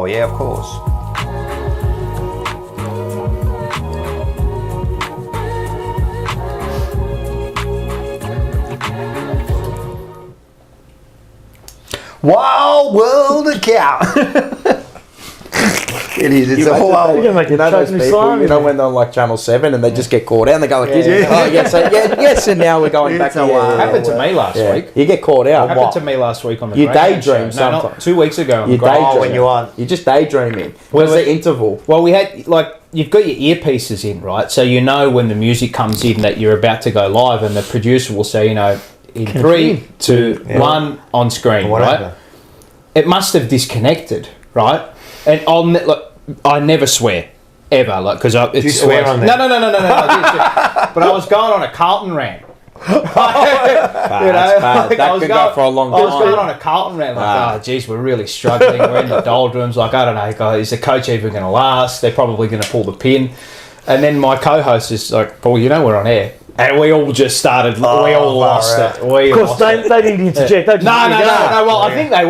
basketball, yeah, of course. Wild World of Cow. It is. It's a whole. Those people, when they're on like Channel 7 and they just get caught out and they go like, yes, and now we're going back. Happened to me last week. You get caught out. Happened to me last week on the You daydream sometimes. No, not 2 weeks ago. On you daydream when you're on. You're just daydreaming. Where's the interval? Well, we had you've got your earpieces in, right? So you know when the music comes in that you're about to go live, and the producer will say, in 3, 2, 1 on screen, right? It must have disconnected, right? And I never swear ever, because you swear on that? No. But I was going on a Carlton rant. That's bad. That could go for a long time. I was going on a Carlton rant, geez, we're really struggling. We're in the doldrums. I don't know, guys, is the coach even going to last? They're probably going to pull the pin. And then my co-host is like, Paul, we're on air. And we all just started, we all lost it. Of course, they didn't interject. No. Well, I think they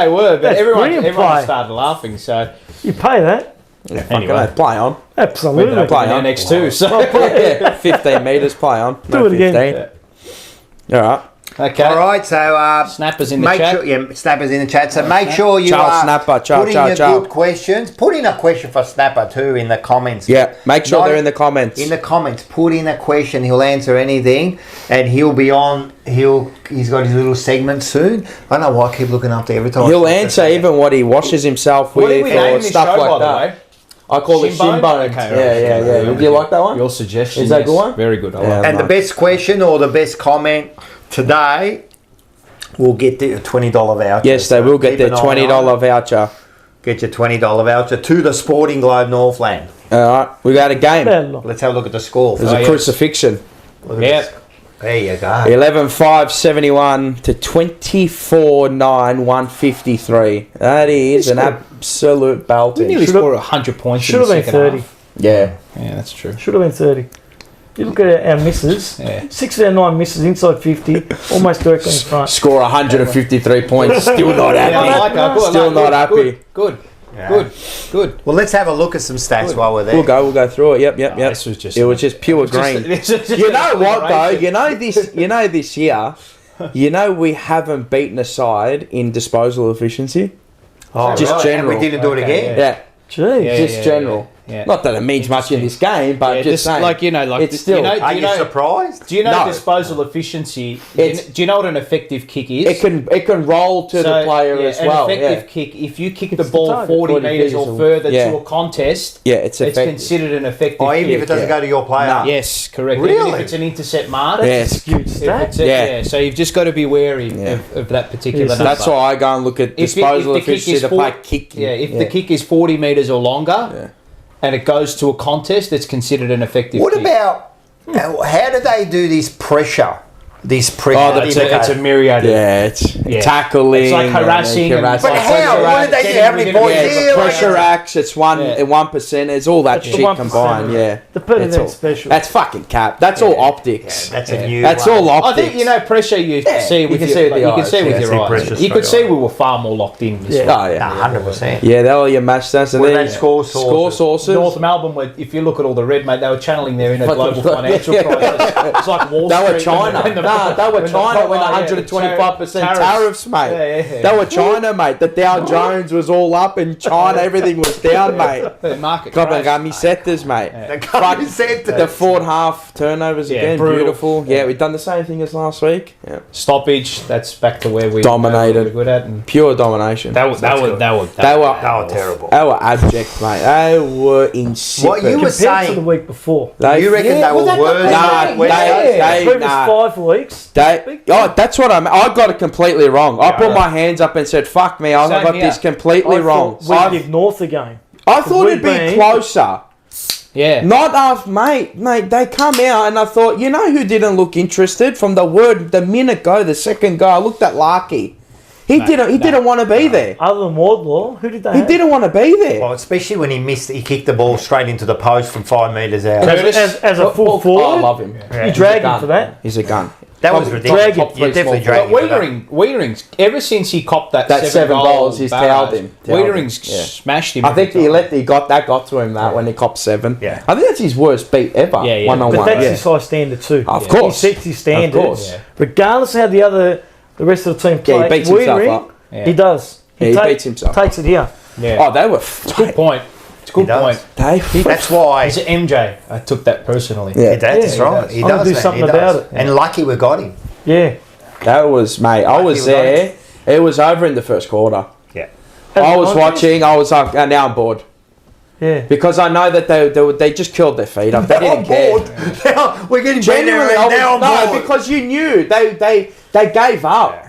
were. But everyone started laughing. So you pay that. Yeah, anyway, play on. Absolutely. Play on next two. So 15 metres, play on. Do it again. All right. Okay. All right. So Snappers in the chat. Snappers in the chat. So make sure you put in your good questions. Put in a question for Snapper too in the comments. Yeah. Make sure they're in the comments. In the comments, put in a question. He'll answer anything, and he'll be on. He's got his little segment soon. I don't know why I keep looking up there every time. He'll answer even what he washes himself with or stuff like that. I call it shin bone. Okay, yeah. Do you like that one? Your suggestion is that a good one? Very good. And the best question or the best comment today will get the $20 voucher. Yes, they will get their $20 voucher. Get your $20 voucher to the Sporting Globe Northland. All right, we got a game. Let's have a look at the score. There's a crucifixion. Yeah. There you go. 11-5-71 to 24-9 153. That is an absolute belting. We nearly scored 100 points. Should have been 30. Yeah, that's true. Should have been 30. You look at our misses. 6 out of 9 misses inside 50, almost directly in front. Score 153 points. Still not happy. Still not happy. Good. Yeah. Good. Well, let's have a look at some stats while we're there. We'll go through it. Yep. This was just. It was just pure green. You know what though? You know this year. We haven't beaten a side in disposal efficiency. Just general. And we didn't do it again. Yeah. Jeez. Just general. Yeah. Not that it means much in this game, but just saying. It's still. Are you surprised? Do you know disposal efficiency? Do you know what an effective kick is? It can roll to the player as well. An effective kick, if you kick the ball 40 metres or further to a contest, it's considered an effective kick. Even if it doesn't go to your player? No. Yes, correct. Really? Even if it's an intercept mark. That's a huge stat. So you've just got to be wary of that particular number. That's why I go and look at disposal efficiency to play kicking. Yeah, if the kick is 40 metres or longer... and it goes to a contest, it's considered an effective What kick. about, how do they do this pressure? It's a myriad. It's tackling. It's like harassing. But how? What did they do? How many points? Pressure acts. It's 1%. It's all that shit combined. Yeah. The permanent special. That's fucking cap. That's all optics. That's a new. That's all optics. I think pressure. You see with your eyes. You could see we were far more locked in. Oh yeah, 100%. Yeah, they were your match stats. What are they score sources? North Melbourne, if you look at all the red, mate, they were channeling their inner global financial crisis. It's like Wall Street. They were China. They were China when 125% tariffs, mate. They were China, mate. The Dow Jones was all up in China. Everything was down, mate. The market camissetas, mate. The forward half turnovers again. Beautiful. Yeah, we've done the same thing as last week. Yeah. Stoppage. That's back to where we dominated. Were good at. And pure domination. They were terrible. They were abject, mate. They were insipid. What you were saying to the week before. You reckon they were worse? Previous 5 weeks. That's what I got it completely wrong. I put my hands up and said, "Fuck me, I got this completely wrong." We give North a game. I thought it'd be closer. Yeah. Not us, mate. They come out and I thought, you know who didn't look interested from the minute go, the second go. I looked at Larky. He didn't want to be there. Other than Wardlaw, who did they He have? didn't want to be there. Well, especially when he kicked the ball straight into the post from 5 metres out. As a full forward? I love him. You drag him for that? He's a gun. That was ridiculous. You definitely dragged But Wiedering's, ever since he copped that 7 goals, he's tailed him. Wiedering's smashed him. I think he got to him when he copped 7. Yeah. I think that's his worst beat ever. Yeah. One-on-one. But that's his high standard too. Of course. He sets his standard. Of course. Yeah. Regardless of how the rest of the team play. Yeah, he beats himself up. Yeah. He does. He beats himself Takes it here. Yeah. Oh, they were... It's a good point. It's a good point. That's why. It's MJ. I took that personally. Yeah. That's right. He I'm gonna does. do something He about does. it. And lucky we got him. Yeah. That was, mate, I was there. It was over in the first quarter. Yeah. I was watching. I was like, now I'm bored. Yeah. Because I know that they just killed their feet up. They didn't care. Now we're getting Genuinely, better. Now I'm bored. because you knew they gave up. Yeah.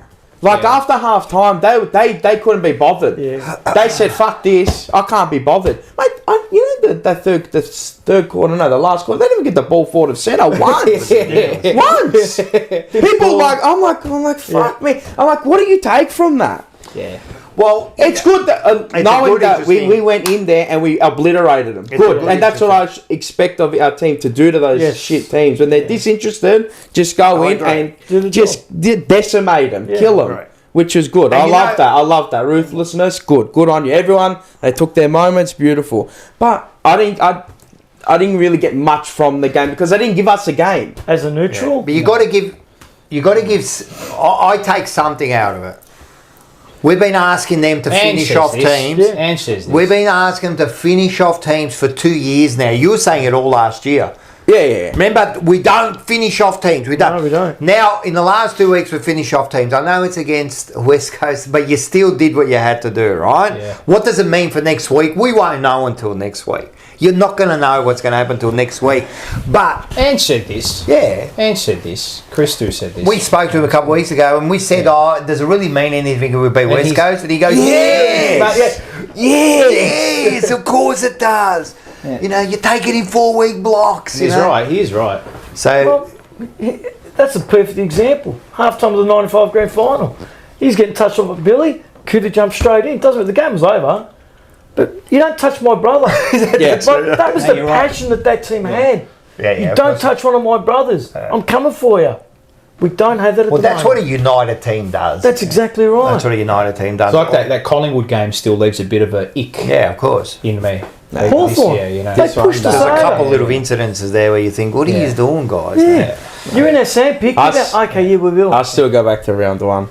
Like after half time, they couldn't be bothered. Yeah. They said, "Fuck this! I can't be bothered." Mate, the third quarter, no, the last quarter, they didn't even get the ball forward of centre once. Once. People I'm like, fuck me. I'm like, what do you take from that? Yeah. Well, It's good that knowing that we went in there and we obliterated them. Good, and that's what I expect of our team to do to those shit teams when they're disinterested. Just go in and just decimate them, kill them, which is good. I love that. I love that ruthlessness. Good on you, everyone. They took their moments, beautiful. But I didn't really get much from the game because they didn't give us a game As a neutral. But you got to give. I take something out of it. We've been asking them to finish off teams. We've been asking them to finish off teams for 2 years now. You were saying it all last year. Yeah. Remember, we don't finish off teams. We don't. No, we don't. Now, in the last 2 weeks, we finished off teams. I know it's against West Coast, but you still did what you had to do, right? Yeah. What does it mean for next week? We won't know until next week. You're not going to know what's going to happen until next week. But Ange said this. yeah, Ange said this. Christou said this. we spoke to him a couple of weeks ago, and we said, does it really mean anything if we beat West Coast? And he goes, yes, of course it does. Yeah. You know, you take it in 4-week blocks. He's right. He is right. So, Well, that's a perfect example. Half time of the 95 grand final. He's getting touched off by Billy. Could have jumped straight in. Doesn't matter. The game was over. But you don't touch my brother. That was the passion that team had. You don't touch one of my brothers. I'm coming for you. We don't have that at the moment. that's what a United team does. That's exactly right. That's what a United team does. It's like that Collingwood game still leaves a bit of a ick Yeah, of course. in me. Hawthorn. This year, They There's pushed us a couple over. little incidences there where you think, what are you doing, guys? Yeah. You're in that sandpit. Okay, yeah, we will. I still go back to round 1.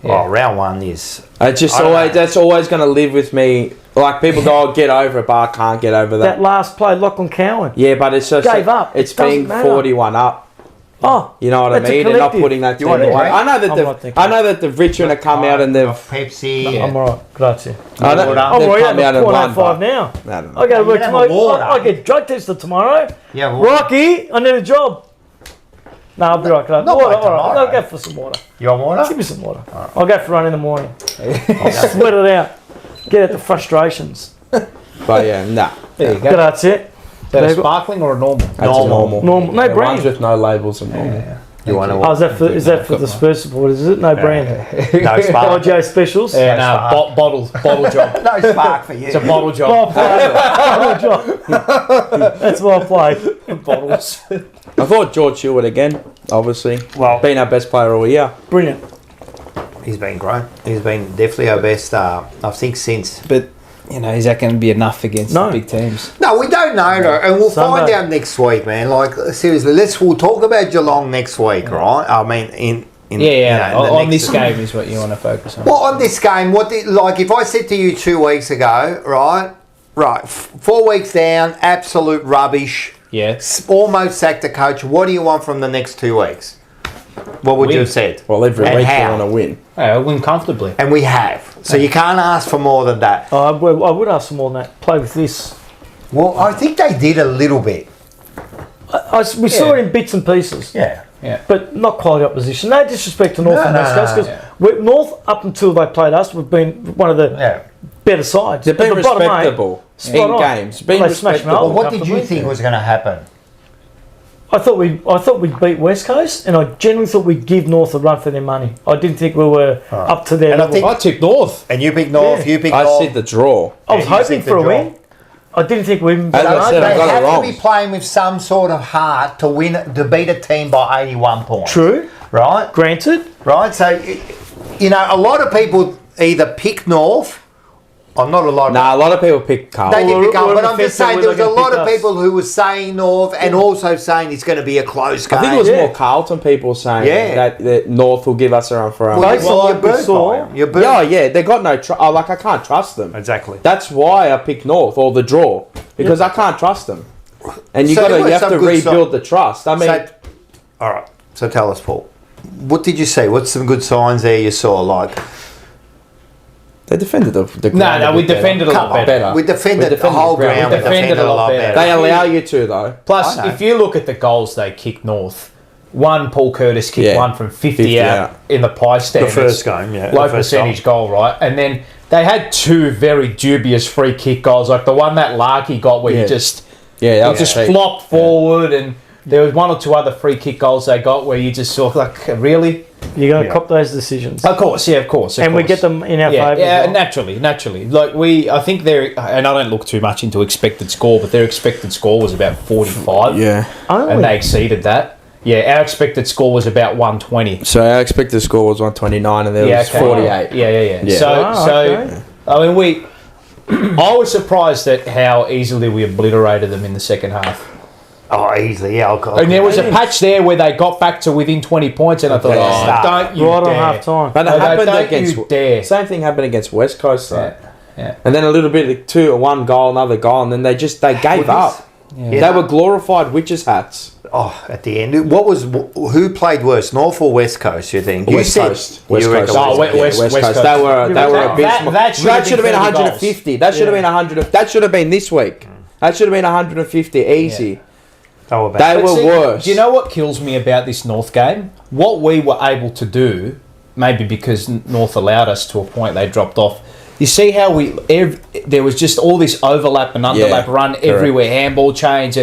Oh, round 1 is... That's always going to live with me. Like people go, get over it, but I can't get over That that. last play, Lachlan Cowan. Yeah, but it's just Gave up. It's It doesn't being matter. 41 up. Oh, You know what I That's a mean? And not collective. putting that team want away. to drink? I know that I'm not thinking. I know that the Richmond have come out and they've. Pepsi. I'm all right. Grazie. I know, I'm they've I'm come out and won. 0.05 but- now. I don't know. I go to work have a tomorrow. water. I get drug tested tomorrow. Yeah, well, Rocky, I need a job. No, I'll be right. Not Water, by all right. tomorrow. I'll go for some water. you want water? Give me some water. I'll go for a run in the morning. I'll sweat it out. Get out the frustrations. But yeah, nah. There you go. That's it. Is that a sparkling or a normal? That's normal. Normal. No Yeah, brand. ones with no labels and normal. You want Oh, is that for the Spurs supporters? Is it? No brand. No spark. LJ specials. Yeah, no, bottle job. No spark for you. It's a bottle job. Well played. Well job. That's well played. Bottles. I thought George Hewett again, obviously. Well, Been our best player all year. Brilliant. he's been great. He's been definitely our best, I think, since... But, is that going to be enough against the big teams? No, we don't know, and we'll find out next week, man. Like, seriously, we'll talk about Geelong next week, right? I mean, in on this game is what you want to focus on. Well, on this game, if I said to you 2 weeks ago, right, 4 weeks down, absolute rubbish, almost sacked the coach. What do you want from the next 2 weeks? What would you have said? Well, every And week how? you want to win. Yeah, win comfortably. And we have. So you can't ask for more than that. I would ask for more than that. Play with this. Well, I think they did a little bit. We saw it in bits and pieces. Yeah. But not quality opposition. No disrespect to North and West Coast, because North, up until they played us, we've been one of the better sides. They've been At the bottom eight, respectable spot in on. games. Been They smashed respectable. Well, what did you think was going to happen? I thought we'd beat West Coast, and I genuinely thought we'd give North a run for their money. I didn't think we were up to their And I level. think- I tipped North. And you picked North, Yeah. you picked I North. said the draw. I was Yeah, you hoping think for a the draw. win. I didn't think we. As I said, I They got it have wrong. to be playing with some sort of heart to beat a team by 81 points. True. Right? Granted. Right? So, a lot of people either pick North, or not a lot of Nah, a lot of people pick Carlton. They did pick up, Or but the I'm just fifth saying that there was a we're lot gonna of pick people who were saying North and also saying it's going to be a close game. I think it was more Carlton people saying that North will give us a run for our money. Based on your bird volume. Your bird. Yeah, they got no I can't trust them. Exactly. That's why I picked North or the draw because I can't trust them. And you So there were have some to good rebuild the trust. I mean, all right. So tell us, Paul. What did you see? What's some good signs there you saw? Like they defended the ground. No, we defended a lot better. we defended the whole ground. We defended a lot better. They allow you to though. Plus, if you look at the goals they kicked North, one Paul Curtis kicked one from 50 out in the pie stand. The first game, low percentage goal, right? And then they had two very dubious free kick goals, like the one that Larky got where he just flopped forward, and there was one or two other free kick goals they got where you just saw like, really? You're going to cop those decisions. Of course. And we get them in our favour. Yeah, naturally. Like I think they're, and I don't look too much into expected score, but their expected score was about 45. Yeah. And they exceeded that. Yeah, our expected score was about 120. So our expected score was 129 and there was 48. Yeah. So I mean, I was surprised at how easily we obliterated them in the second half. Oh, easily, yeah. And there was a patch there where they got back to within 20 points, and I thought, don't you right dare. on half time. But it happened don't against you dare. Same thing happened against West Coast though. Yeah. And then a little bit of 2 or 1 goal, another goal, and then they gave up. Yeah. They were glorified witches' hats. Oh, at the end, who played worse, North or West Coast? You think? West Coast. West Coast. West Coast. They were abysmal. That should have been 150. That should have been 100. That should have been this week. That should have been 150 easy. Yeah. They were worse. Do you know what kills me about this North game? What we were able to do, maybe because North allowed us to a point, they dropped off. You see how there was just all this overlap and underlap run everywhere, handball change.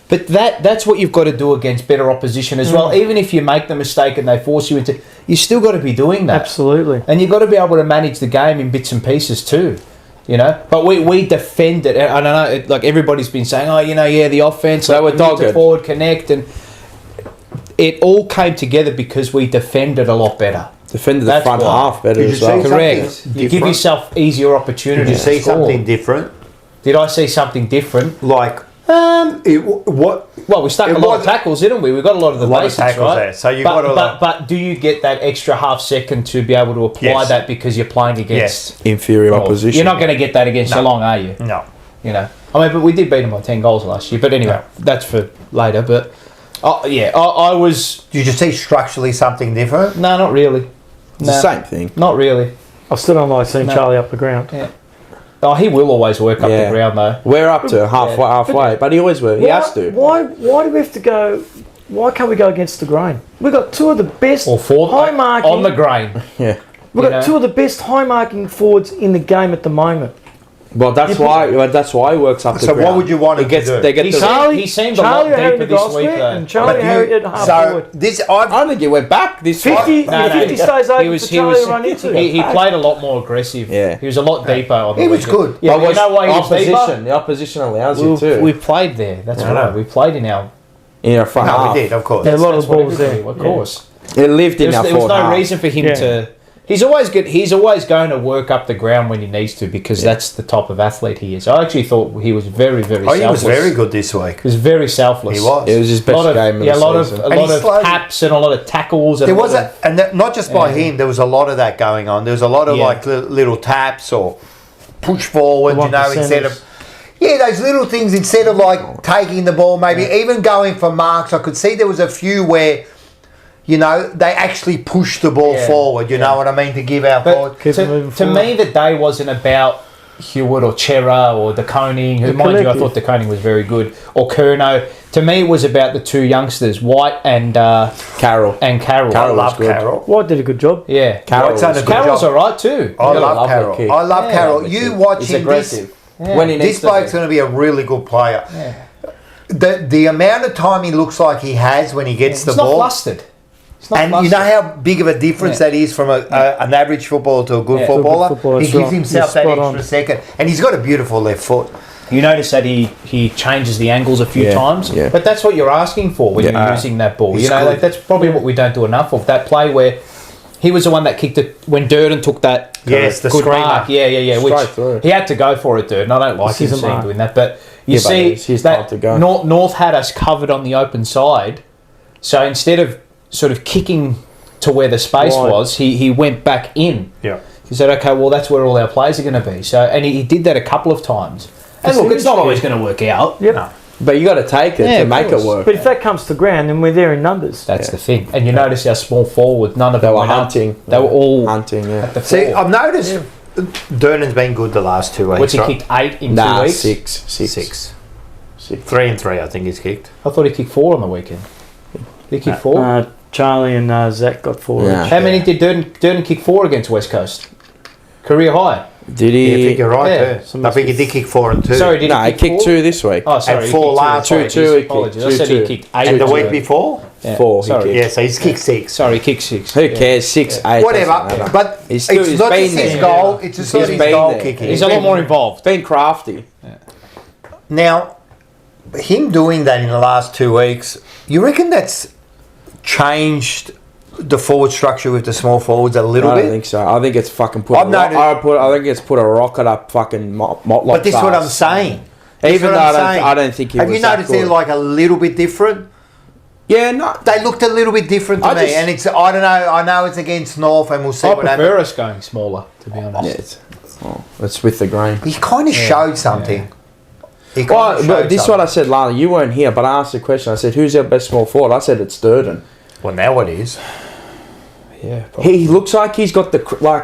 But that's what you've got to do against better opposition as well. Even if you make the mistake and they force you into, you still got to be doing that. Absolutely. And you've got to be able to manage the game in bits and pieces too. But we defended. I don't know, like everybody's been saying, the offense, they were dogged. Forward connect, and it all came together because we defended a lot better. Defended the front half better as well. Correct. You give yourself easier opportunities. Did you see something different? Did I see something different? Like, Well, we stuck a lot of tackles, didn't we? We got a lot of the basics, right? There. So you got but do you get that extra half second to be able to apply that because you're playing against inferior opposition? You're not going to get that against Geelong, are you? No. But we did beat them by 10 goals last year. But anyway, that's for later. But I was. Did you see structurally something different? No, not really. It's the same thing. Not really. I still don't like seeing Charlie up the ground. Yeah. Oh, he will always work up the ground though. We're up to halfway, but he always will. He has to. Why do we have to go? Why can't we go against the grain? We've got two of the best high marking on the grain. Yeah, we've got two of the best high marking forwards in the game at the moment. Well, that's why he works up the ground. So what would you want him to do? He seemed a lot deeper this week though. And Charlie Harry at half forward. I think he went back this 50 stays open for Charlie to run into. He played a lot more aggressive. Yeah. He was a lot deeper on the He was good. Yeah, you know why he was deeper? The opposition allows you to. We played there. That's right. We played in our front half. No, we did, of course. There a lot of balls there. Of course. It lived in our There was no reason for him to... He's always good. He's always going to work up the ground when he needs to because that's the type of athlete he is. I actually thought he was very, very selfless. He was very good this week. He was very selfless. He was. It was his best game of the season. A lot of taps and a lot of tackles. There was not just by him. There was a lot of that going on. There was a lot of like little taps or push forward. Instead of those little things instead of like taking the ball, maybe even going for marks. I could see there was a few where. They actually pushed the ball forward, you know what I mean, to give our forward. To me, the day wasn't about Hewett or Chera or De Koning, who, mind you, I thought De Koning was very good, or Curnow. To me, it was about the two youngsters, White and Carroll. I love Carroll. White did a good job. Yeah. Carroll's all right too. I love Carroll. I love Carroll. You watch him. This bloke's going to be a really good player. Yeah. The amount of time he looks like he has when he gets the ball. He's not flustered. And you know how big of a difference that is from an average footballer to a good footballer? He gives himself that extra second. And he's got a beautiful left foot. You notice that he changes the angles a few times, but that's what you're asking for when you're using that ball. You know, like, that's probably what we don't do enough of. That play where he was the one that kicked it when Durden took that the good screamer. mark. Yeah. Which he had to go for it, Durden. I don't like him doing that, but you see that North had us covered on the open side, so instead of sort of kicking to where the space was, he went back in. Yeah. He said, okay, well, that's where all our plays are going to be. So, and he did that a couple of times. And look, it's not always going to work out. Yep. No. But you got to take it to make it work. But if that comes to ground, then we're there in numbers. That's the thing. And you notice our small forward, none of them were hunting. They were all hunting, at the See, I've noticed Durnan's been good the last 2 weeks. What's he kicked 8 in 2 weeks? Six. 3 and 3, I think he's kicked. I thought he kicked 4 on the weekend. Did he kick 4? Charlie and Zach got 4 each. How many did Durden kick 4 against West Coast? Career high. Did he? Yeah, I think you're right too. I think he did kick 4 and 2. Sorry, did he kicked 2 this week. Oh, sorry. And 4 last week. Two. Apologies. I said he kicked 8. And the week before? Yeah. 4. Sorry. Yeah, so he's kicked 6. Sorry, he kicked 6. Who cares? 6, 8. Whatever. But he's not just his goal. It's just not his goal kicking. He's a lot more involved. Been crafty. Yeah. Now, him doing that in the last 2 weeks, you reckon that's changed the forward structure with the small forwards a little bit? I don't think so. I think it's fucking put. I think it's put a rocket up fucking Motlop. But this is what I'm saying. Even though I don't think he was. Have you noticed they're like a little bit different? Yeah, no. They looked a little bit different to me, and it's I don't know. I know it's against North, and we'll see what happens. I prefer us going smaller, to be honest. Yeah, it's with the grain. He kind of showed something. Yeah. But this is what I said, Lana. You weren't here, but I asked the question. I said, "Who's our best small forward?" I said, "It's Durden." Well, now it is. Yeah, probably. He looks like he's got the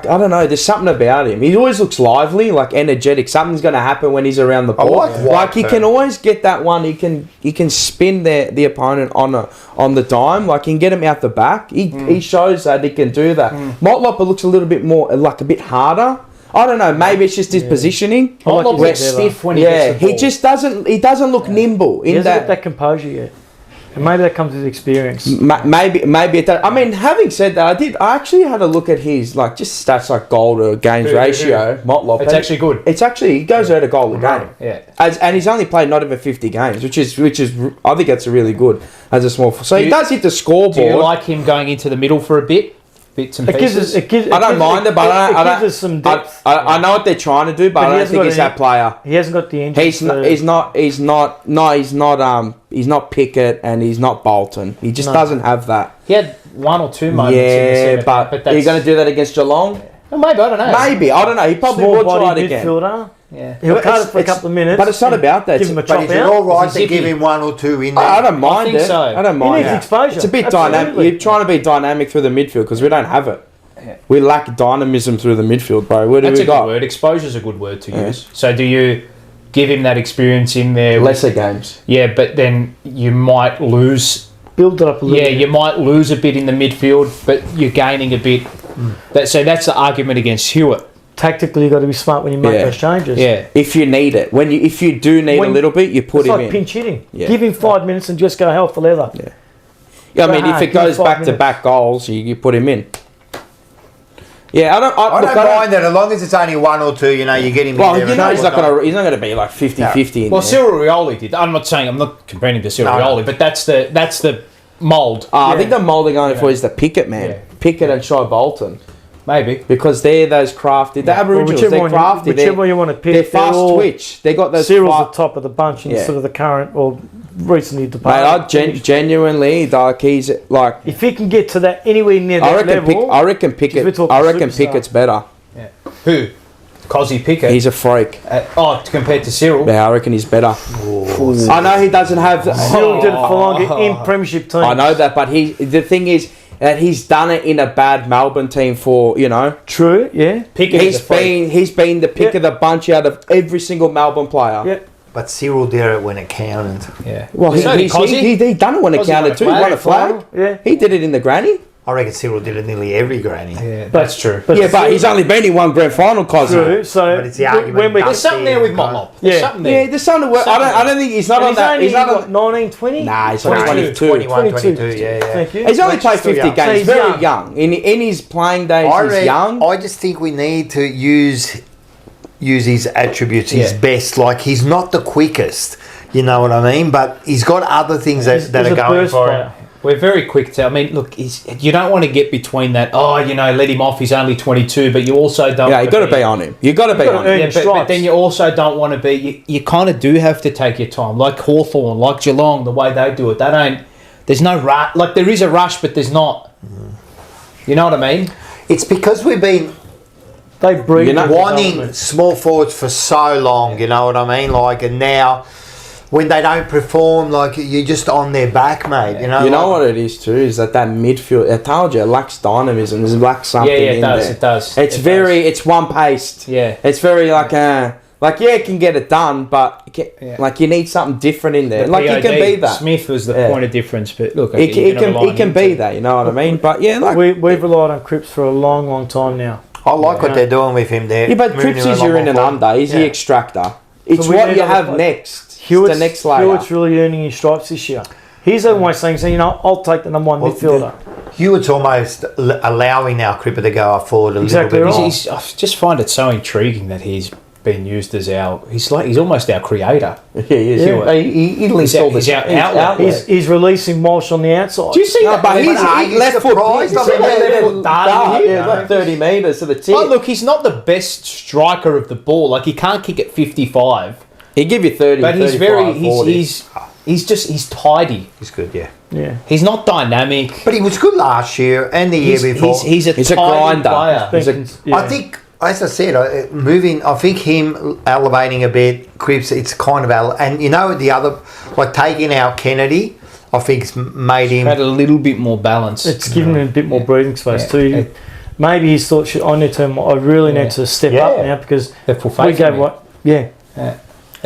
I don't know. There's something about him. He always looks lively, like energetic. Something's going to happen when he's around the ball. Like he can always get that one. He can spin the opponent on the dime. Like he can get him out the back. He shows that he can do that. Motlop looks a little bit more like a bit harder. I don't know. Maybe it's just his positioning. Motlop looks stiff when he gets the ball. He just doesn't. He doesn't look nimble. He hasn't got that composure yet. And maybe that comes with experience. Maybe it does. I mean, having said that, I actually had a look at his just stats like goal to games ratio. Motlop. It's actually good. It's actually he goes out a goal a game. Yeah. And he's only played not even 50 games, which is I think that's really good as a small. So he does hit the scoreboard. Do you like him going into the middle for a bit? Bits and pieces. I don't mind it, but it gives us some depth. I know what they're trying to do, but I don't think he's that player. He hasn't got the engine. He's not Pickett and he's not Bolton. He just doesn't have that. He had 1 or 2 moments. Yeah, but are you going to do that against Geelong? Well, maybe, I don't know. Maybe, I don't know. He probably will try it again. Midfielder. Yeah. He'll cut it for a couple of minutes. But it's not about that. Give him a chop out. Is it all right to give him 1 or 2 in there? I don't mind it. So. I don't mind it. He needs exposure. It's a bit dynamic. You're trying to be dynamic through the midfield because we don't have it. Yeah. We lack dynamism through the midfield, bro. Where do we got? That's a good word. Exposure's a good word to use. So do you give him that experience in there? Lesser games. Yeah, but then you might lose. Build it up a little bit. Yeah, you might lose a bit in the midfield, but you're gaining a bit. So that's the argument against Hewett. Tactically, you've got to be smart when you make those changes. Yeah. If you need it. If you do need a little bit, you put him in. It's like pinch hitting. Yeah. Give him 5 minutes and just go hell for leather. Yeah. I mean, if it goes back-to-back goals, you put him in. Yeah, I don't mind that as long as it's only 1 or 2. You get him. Well, he's not going to be like 50-50. Well, Cyril Rioli did. I'm not comparing him to Cyril Rioli, but that's the mould. I think the mould they're going for is the Pickett man. Yeah. Pickett and Shy Bolton. Maybe. Because they're those crafty. The Aboriginals, they're crafty. Whichever one you want to pick. They're fast twitch. They got those. Cyril's the top of the bunch instead of the current or recently departed. Mate, I genuinely, like, he's like... If he can get to that anywhere near that level... I reckon Pickett's better. Yeah. Who? Cozzy Pickett? He's a freak. Compared to Cyril? Yeah, I reckon he's better. I know he doesn't have... Cyril did it for longer in premiership teams. I know that, but the thing is... that he's done it in a bad Melbourne team for, True, yeah. He's been the pick of the bunch out of every single Melbourne player. Yeah. But Cyril did it when it counted. Yeah. Well, he done it when it counted too. He won a flag. Yeah. He did it in the granny. I reckon Cyril did it nearly every granny. Yeah, that's true. But he's only been in one grand final, Cosy. True, so... But it's the argument. There's something there with Motlop. There's something there. Yeah, there's something to work. I don't think he's not on that. He's not 19, 20? Nah, he's like 22. 21, 22, yeah. Thank you. He's only played 50 games. He's very young. In his playing days, he's young. I just think we need to use use his attributes his best. Like, he's not the quickest, you know what I mean? But he's got other things that are going for him. We're very quick to. I mean, look, you don't want to get between that. Oh, let him off. He's only 22, but you also don't. Yeah, you got to be on him. You got to be on him. Yeah, but then you also don't want to be. You kind of do have to take your time, like Hawthorn, like Geelong, the way they do it. They don't. There's no rush. Like, there is a rush, but there's not. You know what I mean? It's because we've been. They breed wanting small forwards for so long. You know what I mean? Like, and now. When they don't perform, like, you're just on their back, mate. You know what it is too is that midfield. I told you, it lacks dynamism. It lacks something. It does. It's one paced. Yeah, it's very it can get it done, but you need something different in there. Like, he can be that. Smith was the point of difference, but look, he can be that. You know what I mean? But we've relied on Cripps for a long, long time now. I like what they're doing with him there. Yeah, but Cripps is your in and under. He's the extractor. It's what you have next. Hewitt's, the next layer. Hewitt's really earning his stripes this year. He's almost saying, I'll take the number one midfielder. Hewitt's almost allowing our Cripper to go forward a little bit. Right. I just find it so intriguing that he's been used as he's almost our creator. Yeah, he is. Yeah. He links all this out. He's releasing Walsh on the outside. Do you see that? But he's left foot. Like 30 metres to the tip. Oh, look, he's not the best striker of the ball. Like, he can't kick at 55. He'll give you 30, but he's 35, he's tidy. He's good, yeah. He's not dynamic. But he was good last year and the year before. He's a grinder. I think, as I said, I think him elevating a bit, Cripps, it's kind of... And the other... Like, taking out Kennedy, I think it's made him... Had a little bit more balance. It's given him a bit more breathing space too. Maybe he's thought, I really need to step up now because... They're full faith. Yeah.